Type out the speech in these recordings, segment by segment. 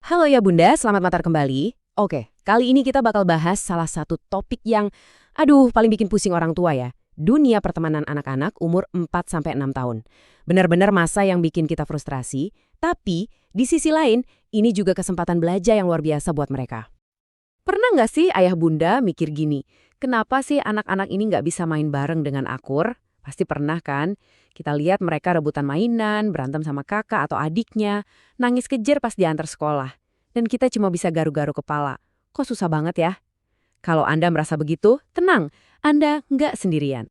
Halo ya Bunda, selamat matar kembali. Oke, kali ini kita bakal bahas salah satu topik yang, paling bikin pusing orang tua ya. Dunia pertemanan anak-anak umur 4-6 tahun. Benar-benar masa yang bikin kita frustrasi, tapi di sisi lain, ini juga kesempatan belajar yang luar biasa buat mereka. Pernah nggak sih ayah bunda mikir gini, kenapa sih anak-anak ini nggak bisa main bareng dengan akur? Pasti pernah kan? Kita lihat mereka rebutan mainan, berantem sama kakak atau adiknya, nangis kejer pas diantar sekolah. Dan kita cuma bisa garu-garu kepala. Kok susah banget ya? Kalau Anda merasa begitu, tenang, Anda nggak sendirian.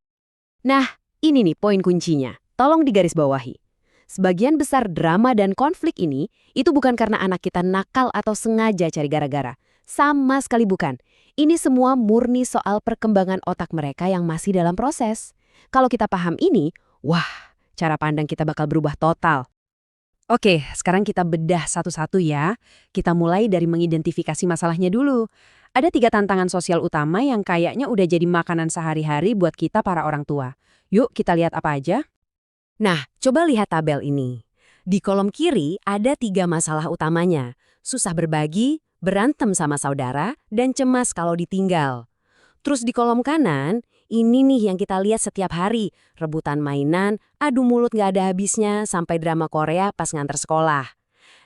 Nah, ini nih poin kuncinya. Tolong digarisbawahi. Sebagian besar drama dan konflik ini, itu bukan karena anak kita nakal atau sengaja cari gara-gara. Sama sekali bukan. Ini semua murni soal perkembangan otak mereka yang masih dalam proses. Kalau kita paham ini, wah, cara pandang kita bakal berubah total. Oke, sekarang kita bedah satu-satu ya. Kita mulai dari mengidentifikasi masalahnya dulu. Ada 3 tantangan sosial utama yang kayaknya udah jadi makanan sehari-hari buat kita para orang tua. Yuk kita lihat apa aja. Nah, coba lihat tabel ini. Di kolom kiri ada 3 masalah utamanya. Susah berbagi, berantem sama saudara, dan cemas kalau ditinggal. Terus di kolom kanan, ini nih yang kita lihat setiap hari. Rebutan mainan, adu mulut gak ada habisnya, sampai drama Korea pas nganter sekolah.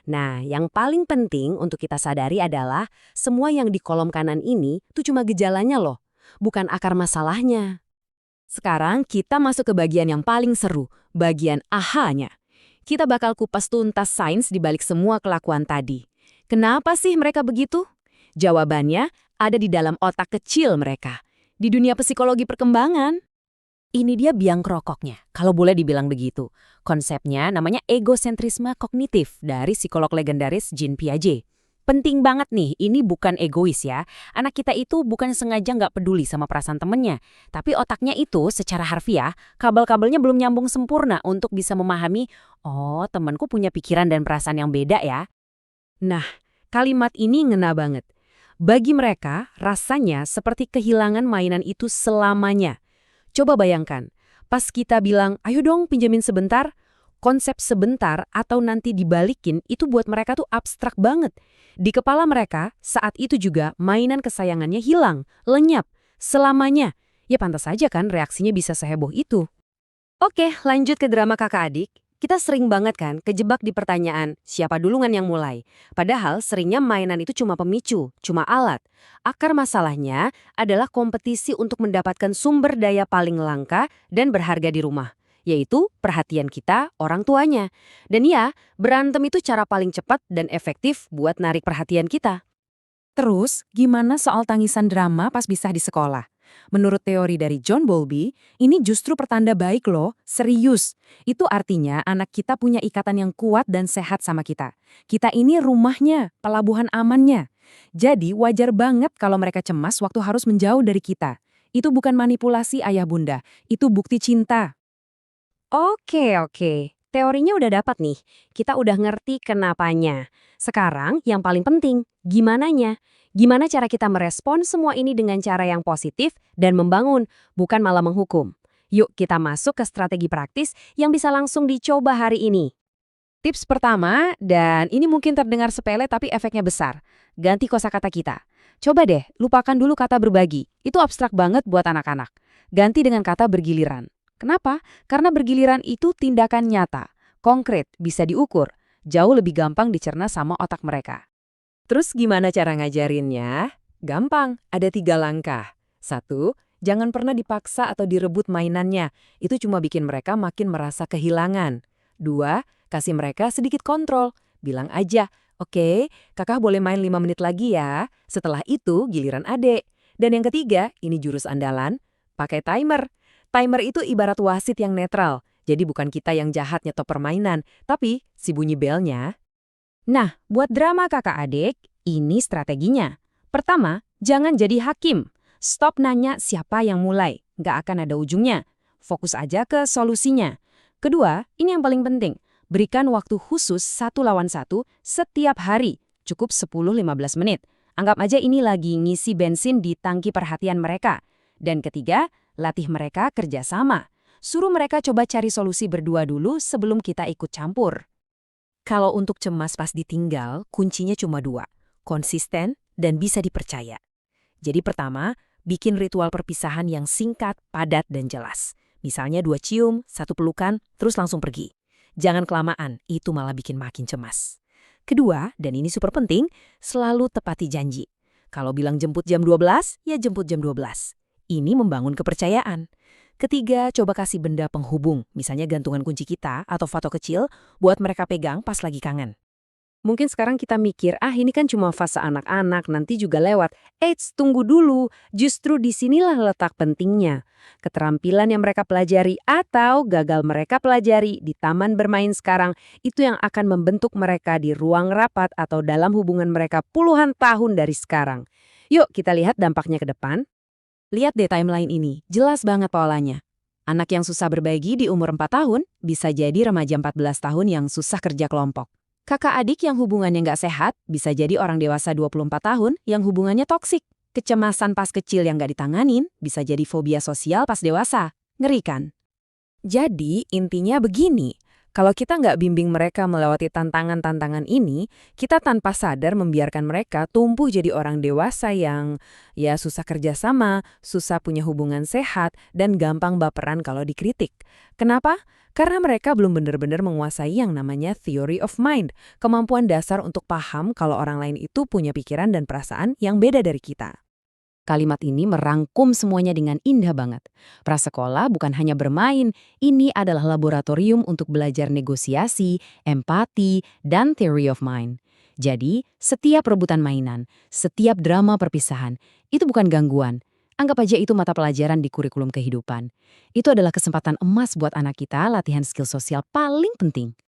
Nah, yang paling penting untuk kita sadari adalah semua yang di kolom kanan ini tuh cuma gejalanya loh, bukan akar masalahnya. Sekarang kita masuk ke bagian yang paling seru, bagian aha-nya. Kita bakal kupas tuntas sains di balik semua kelakuan tadi. Kenapa sih mereka begitu? Jawabannya ada di dalam otak kecil mereka. Di dunia psikologi perkembangan. Ini dia biang kerokoknya, kalau boleh dibilang begitu. Konsepnya namanya egosentrisme kognitif dari psikolog legendaris Jean Piaget. Penting banget nih, ini bukan egois ya. Anak kita itu bukan sengaja nggak peduli sama perasaan temennya. Tapi otaknya itu secara harfiah, kabel-kabelnya belum nyambung sempurna untuk bisa memahami, oh temanku punya pikiran dan perasaan yang beda ya. Nah, kalimat ini ngena banget. Bagi mereka, rasanya seperti kehilangan mainan itu selamanya. Coba bayangkan, pas kita bilang, ayo dong pinjemin sebentar, konsep sebentar atau nanti dibalikin itu buat mereka tuh abstrak banget. Di kepala mereka, saat itu juga mainan kesayangannya hilang, lenyap, selamanya. Ya pantas saja kan reaksinya bisa seheboh itu. Oke, lanjut ke drama kakak adik. Kita sering banget kan kejebak di pertanyaan, siapa duluan yang mulai? Padahal seringnya mainan itu cuma pemicu, cuma alat. Akar masalahnya adalah kompetisi untuk mendapatkan sumber daya paling langka dan berharga di rumah, yaitu perhatian kita, orang tuanya. Dan ya, berantem itu cara paling cepat dan efektif buat narik perhatian kita. Terus, gimana soal tangisan drama pas pisah di sekolah? Menurut teori dari John Bowlby, ini justru pertanda baik loh, serius. Itu artinya anak kita punya ikatan yang kuat dan sehat sama kita. Kita ini rumahnya, pelabuhan amannya. Jadi wajar banget kalau mereka cemas waktu harus menjauh dari kita. Itu bukan manipulasi ayah bunda, itu bukti cinta. Oke. Teorinya udah dapat nih. Kita udah ngerti kenapanya. Sekarang yang paling penting, gimananya? Gimana cara kita merespon semua ini dengan cara yang positif dan membangun, bukan malah menghukum. Yuk kita masuk ke strategi praktis yang bisa langsung dicoba hari ini. Tips pertama, dan ini mungkin terdengar sepele tapi efeknya besar. Ganti kosakata kita. Coba deh, lupakan dulu kata berbagi. Itu abstrak banget buat anak-anak. Ganti dengan kata bergiliran. Kenapa? Karena bergiliran itu tindakan nyata, konkret, bisa diukur, jauh lebih gampang dicerna sama otak mereka. Terus gimana cara ngajarinnya? Gampang, ada 3 langkah. 1, jangan pernah dipaksa atau direbut mainannya. Itu cuma bikin mereka makin merasa kehilangan. 2, kasih mereka sedikit kontrol. Bilang aja, oke, kakak boleh main 5 menit lagi ya. Setelah itu giliran adek. Dan yang ketiga, ini jurus andalan, pakai timer. Timer itu ibarat wasit yang netral. Jadi bukan kita yang jahat nyetop permainan, tapi si bunyi belnya. Nah, buat drama kakak adik, ini strateginya. Pertama, jangan jadi hakim. Stop nanya siapa yang mulai. Nggak akan ada ujungnya. Fokus aja ke solusinya. Kedua, ini yang paling penting. Berikan waktu khusus 1 lawan 1 setiap hari. Cukup 10-15 menit. Anggap aja ini lagi ngisi bensin di tangki perhatian mereka. Dan ketiga, latih mereka kerjasama. Suruh mereka coba cari solusi berdua dulu sebelum kita ikut campur. Kalau untuk cemas pas ditinggal, kuncinya cuma dua, konsisten dan bisa dipercaya. Jadi pertama, bikin ritual perpisahan yang singkat, padat, dan jelas. Misalnya 2 cium, 1 pelukan, terus langsung pergi. Jangan kelamaan, itu malah bikin makin cemas. Kedua, dan ini super penting, selalu tepati janji. Kalau bilang jemput jam 12, ya jemput jam 12. Ini membangun kepercayaan. Ketiga, coba kasih benda penghubung, misalnya gantungan kunci kita atau foto kecil, buat mereka pegang pas lagi kangen. Mungkin sekarang kita mikir, ini kan cuma fase anak-anak, nanti juga lewat. Eits, tunggu dulu. Justru disinilah letak pentingnya. Keterampilan yang mereka pelajari atau gagal mereka pelajari di taman bermain sekarang, itu yang akan membentuk mereka di ruang rapat atau dalam hubungan mereka puluhan tahun dari sekarang. Yuk kita lihat dampaknya ke depan. Lihat deh timeline ini, jelas banget polanya. Anak yang susah berbagi di umur 4 tahun, bisa jadi remaja 14 tahun yang susah kerja kelompok. Kakak adik yang hubungannya nggak sehat bisa jadi orang dewasa 24 tahun yang hubungannya toksik. Kecemasan pas kecil yang nggak ditanganin bisa jadi fobia sosial pas dewasa. Ngeri kan? Jadi intinya begini, kalau kita nggak bimbing mereka melewati tantangan-tantangan ini, kita tanpa sadar membiarkan mereka tumbuh jadi orang dewasa yang ya susah kerjasama, susah punya hubungan sehat, dan gampang baperan kalau dikritik. Kenapa? Karena mereka belum benar-benar menguasai yang namanya theory of mind, kemampuan dasar untuk paham kalau orang lain itu punya pikiran dan perasaan yang beda dari kita. Kalimat ini merangkum semuanya dengan indah banget. Prasekolah bukan hanya bermain, ini adalah laboratorium untuk belajar negosiasi, empati, dan theory of mind. Jadi, setiap rebutan mainan, setiap drama perpisahan, itu bukan gangguan. Anggap aja itu mata pelajaran di kurikulum kehidupan. Itu adalah kesempatan emas buat anak kita latihan skill sosial paling penting.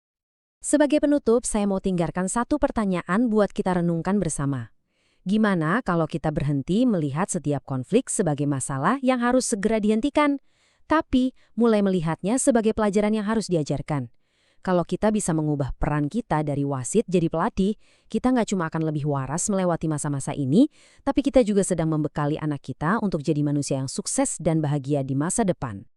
Sebagai penutup, saya mau tinggalkan satu pertanyaan buat kita renungkan bersama. Gimana kalau kita berhenti melihat setiap konflik sebagai masalah yang harus segera dihentikan, tapi mulai melihatnya sebagai pelajaran yang harus diajarkan? Kalau kita bisa mengubah peran kita dari wasit jadi pelatih, kita nggak cuma akan lebih waras melewati masa-masa ini, tapi kita juga sedang membekali anak kita untuk jadi manusia yang sukses dan bahagia di masa depan.